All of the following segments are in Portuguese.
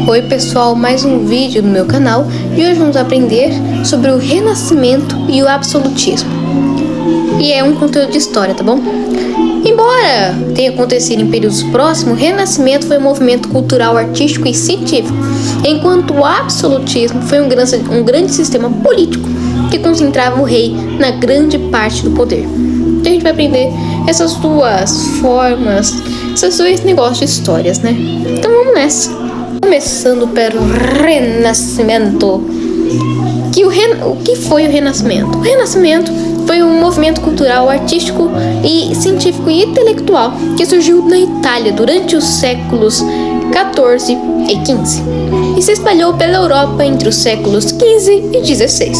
Oi pessoal, mais um vídeo no meu canal e hoje vamos aprender sobre o Renascimento e o Absolutismo. E é um conteúdo de história, tá bom? Embora tenha acontecido em períodos próximos, o Renascimento foi um movimento cultural, artístico e científico, enquanto o Absolutismo foi um grande sistema político que concentrava o rei na grande parte do poder. Então a gente vai aprender essas duas formas, esses dois negócios de histórias, né? Então vamos nessa. Começando pelo Renascimento. O que foi o Renascimento? O Renascimento foi um movimento cultural, artístico e científico e intelectual que surgiu na Itália durante os séculos XIV e XV e se espalhou pela Europa entre os séculos XV e XVI.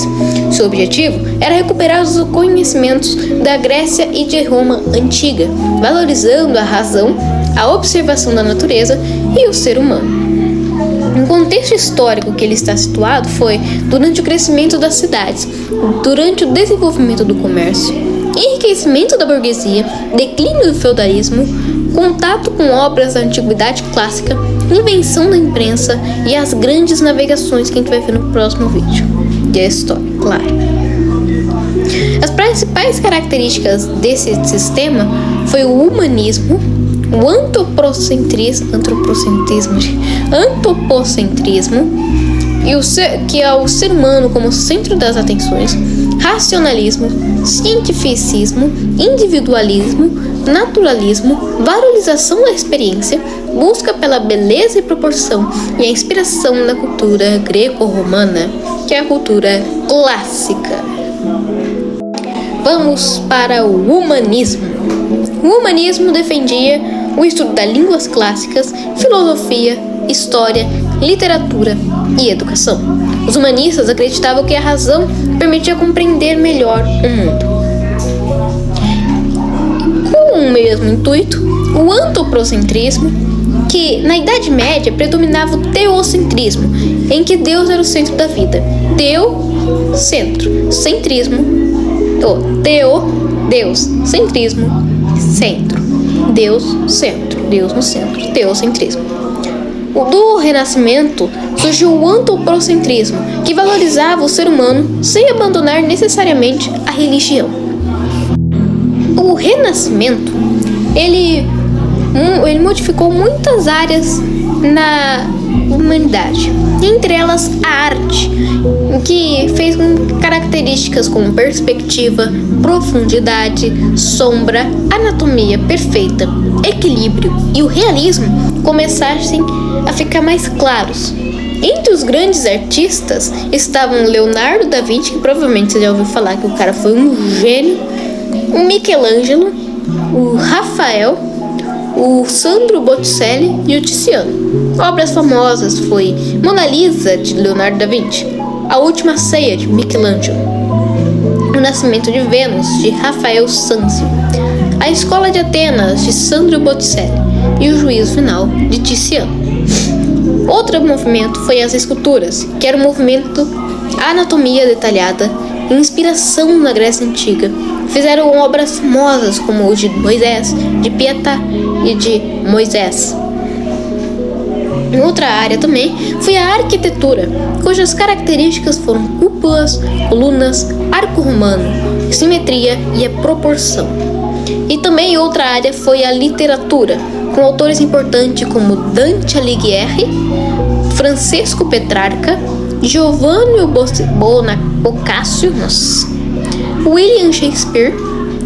Seu objetivo era recuperar os conhecimentos da Grécia e de Roma antiga, valorizando a razão, a observação da natureza e o ser humano. O contexto histórico que ele está situado foi durante o crescimento das cidades, durante o desenvolvimento do comércio, enriquecimento da burguesia, declínio do feudalismo, contato com obras da antiguidade clássica, invenção da imprensa e as grandes navegações que a gente vai ver no próximo vídeo. E a história, claro. As principais características desse sistema foi o humanismo, o antropocentrismo que é o ser humano como centro das atenções, racionalismo, cientificismo, individualismo, naturalismo, valorização da experiência, busca pela beleza e proporção e a inspiração da cultura greco-romana, que é a cultura clássica. Vamos para o humanismo. O humanismo defendia o estudo das línguas clássicas, filosofia, história, literatura e educação. Os humanistas acreditavam que a razão permitia compreender melhor o mundo. Com o mesmo intuito, o antropocentrismo, que na Idade Média predominava o teocentrismo, em que Deus era o centro da vida. Deus, centrismo, centro. Deus, centro. Deus no centro. Teocentrismo. Do Renascimento surgiu o antropocentrismo, que valorizava o ser humano sem abandonar necessariamente a religião. O Renascimento, ele modificou muitas áreas na humanidade, entre elas a arte, que fez características como perspectiva, profundidade, sombra, anatomia perfeita, equilíbrio e o realismo começassem a ficar mais claros. Entre os grandes artistas estavam Leonardo da Vinci, que provavelmente você já ouviu falar que o cara foi um gênio, o Michelangelo, o Rafael, o Sandro Botticelli e o Tiziano. Obras famosas foi Mona Lisa, de Leonardo da Vinci, A Última Ceia, de Michelangelo, O Nascimento de Vênus, de Rafael Sanzio, A Escola de Atenas, de Sandro Botticelli e O Juízo Final, de Tiziano. Outro movimento foi as esculturas, que era um movimento anatomia detalhada, inspiração na Grécia Antiga. Fizeram obras famosas como o de Moisés, de Pietà e de Moisés. Outra área também foi a arquitetura, cujas características foram cúpulas, colunas, arco romano, simetria e a proporção. E também outra área foi a literatura, com autores importantes como Dante Alighieri, Francesco Petrarca, Giovanni Boccaccio, William Shakespeare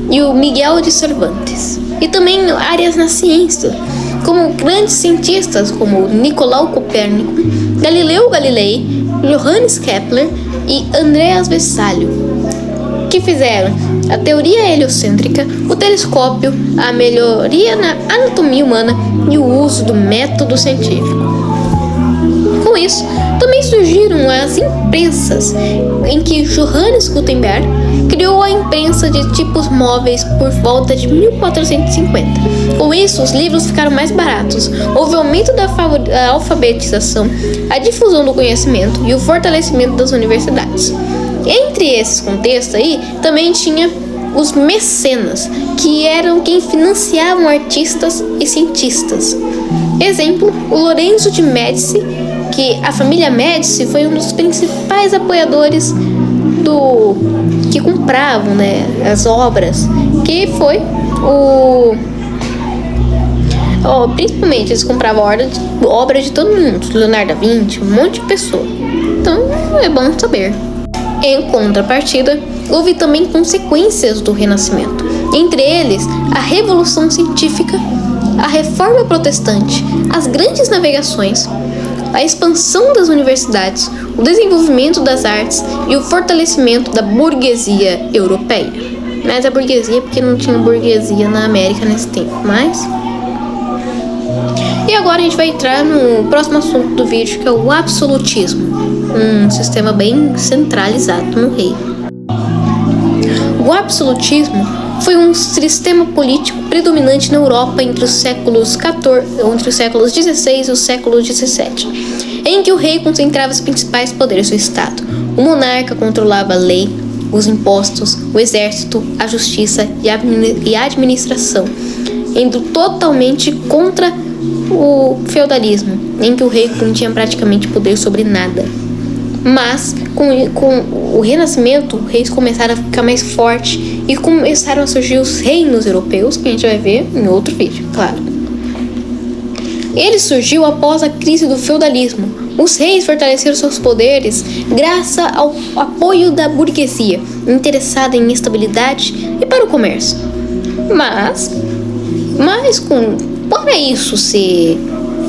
e o Miguel de Cervantes. E também áreas na ciência, como grandes cientistas como Nicolau Copérnico, Galileu Galilei, Johannes Kepler e Andreas Vessalio, que fizeram a teoria heliocêntrica, o telescópio, a melhoria na anatomia humana e o uso do método científico. Com isso, também surgiram as imprensas, em que Johannes Gutenberg criou a imprensa de tipos móveis por volta de 1450. Com isso, os livros ficaram mais baratos, houve aumento da alfabetização, a difusão do conhecimento e o fortalecimento das universidades. Entre esses contextos aí, também tinha os mecenas, que eram quem financiavam artistas e cientistas. Exemplo, o Lorenzo de Médici, que a família Médici foi um dos principais apoiadores que compravam, né, as obras, que foi principalmente eles compravam obra de todo mundo, Leonardo da Vinci, um monte de pessoa. Então é bom saber. Em contrapartida, houve também consequências do Renascimento, entre eles a Revolução Científica, a Reforma Protestante, as grandes navegações, a expansão das universidades, o desenvolvimento das artes e o fortalecimento da burguesia europeia. Mas a burguesia, porque não tinha burguesia na América nesse tempo, mas... E agora a gente vai entrar no próximo assunto do vídeo, que é o absolutismo, um sistema bem centralizado no rei. O absolutismo foi um sistema político predominante na Europa entre os séculos XVI e o século XVII, em que o rei concentrava os principais poderes do Estado. O monarca controlava a lei, os impostos, o exército, a justiça e a administração, indo totalmente contra o feudalismo, em que o rei não tinha praticamente poder sobre nada. Mas, com o Renascimento, os reis começaram a ficar mais fortes e começaram a surgir os reinos europeus, que a gente vai ver em outro vídeo, claro. Ele surgiu após a crise do feudalismo. Os reis fortaleceram seus poderes graças ao apoio da burguesia, interessada em estabilidade e para o comércio. Mas para isso ser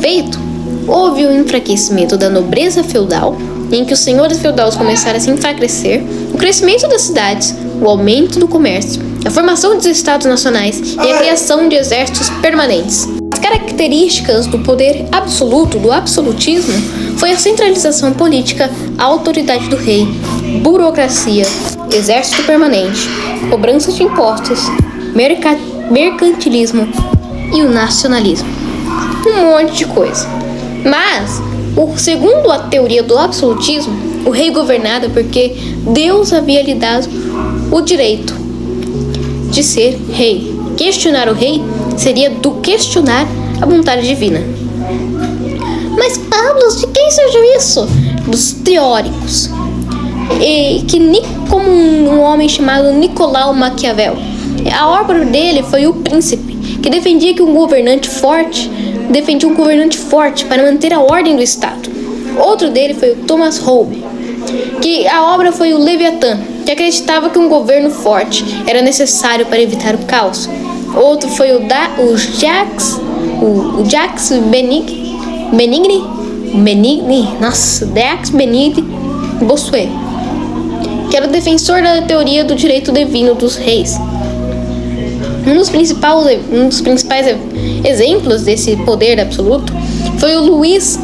feito, houve um enfraquecimento da nobreza feudal, em que os senhores feudais começaram a se enfraquecer, o crescimento das cidades, o aumento do comércio, a formação dos estados nacionais e a criação de exércitos permanentes. As características do poder absoluto, do absolutismo, foi a centralização política, a autoridade do rei, burocracia, exército permanente, cobrança de impostos, mercantilismo e o nacionalismo. Um monte de coisa. Mas, segundo a teoria do absolutismo, o rei governava porque Deus havia lhe dado o direito de ser rei. Questionar o rei seria questionar a vontade divina. Mas, Pablo, de quem surgiu isso? Dos teóricos. Como um homem chamado Nicolau Maquiavel. A obra dele foi O Príncipe, que defendia um governante forte para manter a ordem do Estado. Outro dele foi o Thomas Hobbes, que a obra foi o Leviatã, que acreditava que um governo forte era necessário para evitar o caos. Outro foi o Jacques Benigni Bossuet, que era o defensor da teoria do direito divino dos reis. Um dos principais exemplos desse poder absoluto foi o Luís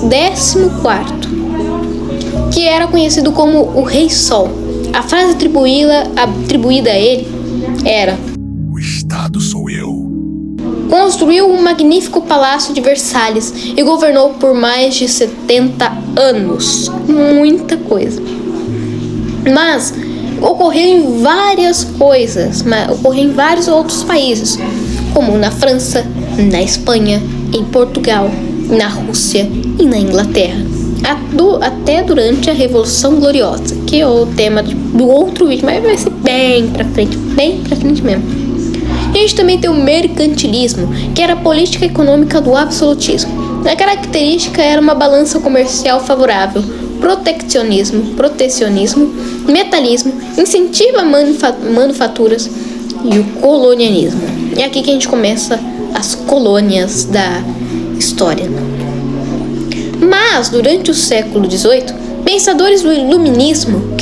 XIV, que era conhecido como o Rei Sol. A frase atribuída a ele era: "O Estado sou eu." Construiu um magnífico palácio de Versalhes e governou por mais de 70 anos. Muita coisa. Mas ocorreu em várias coisas, ocorreu em vários outros países, como na França, na Espanha, em Portugal, na Rússia e na Inglaterra, até durante a Revolução Gloriosa, que é o tema do outro vídeo, mas vai ser bem pra frente mesmo. E a gente também tem o mercantilismo, que era a política econômica do absolutismo. A característica era uma balança comercial favorável, protecionismo, metalismo, incentiva manufaturas e o colonialismo. É aqui que a gente começa as colônias da história. Mas, durante o século XVIII, pensadores do iluminismo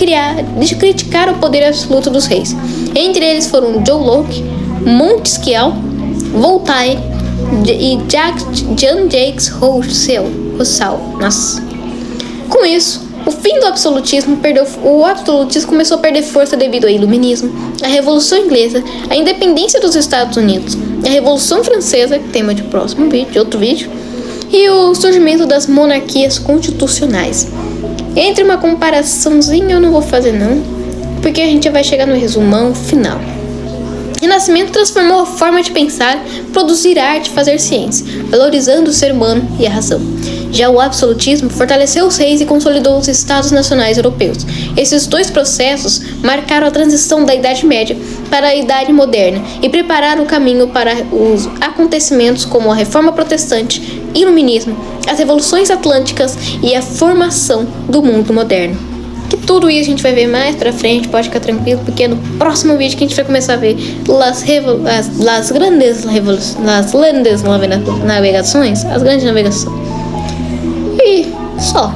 criticaram o poder absoluto dos reis. Entre eles foram John Locke, Montesquieu, Voltaire e Jean-Jacques Rousseau. Com isso, o fim do absolutismo começou a perder força devido ao iluminismo, à Revolução Inglesa, à independência dos Estados Unidos, à Revolução Francesa, tema de outro vídeo, e o surgimento das monarquias constitucionais. Entre uma comparaçãozinha eu não vou fazer não, porque a gente vai chegar no resumão final. Renascimento transformou a forma de pensar, produzir arte e fazer ciência, valorizando o ser humano e a razão. Já o absolutismo fortaleceu os reis e consolidou os estados nacionais europeus. Esses dois processos marcaram a transição da Idade Média para a Idade Moderna e prepararam o caminho para os acontecimentos como a Reforma Protestante, Iluminismo, as Revoluções Atlânticas e a formação do mundo moderno. Que tudo isso a gente vai ver mais pra frente, pode ficar tranquilo, porque no próximo vídeo que a gente vai começar a ver as grandes navegações, as grandes navegações. E só.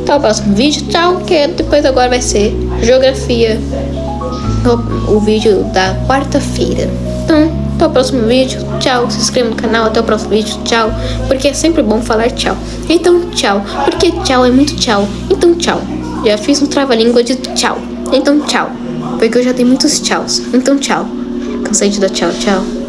Até o próximo vídeo, tchau, que depois agora vai ser geografia, o vídeo da quarta-feira. Então, até o próximo vídeo, tchau, se inscreva no canal, até o próximo vídeo, tchau, porque é sempre bom falar tchau. Então, tchau, porque tchau é muito tchau, então tchau. Já fiz um trava-língua de tchau. Então tchau. Porque eu já dei muitos tchauz. Então tchau. Cansei de dar tchau, tchau.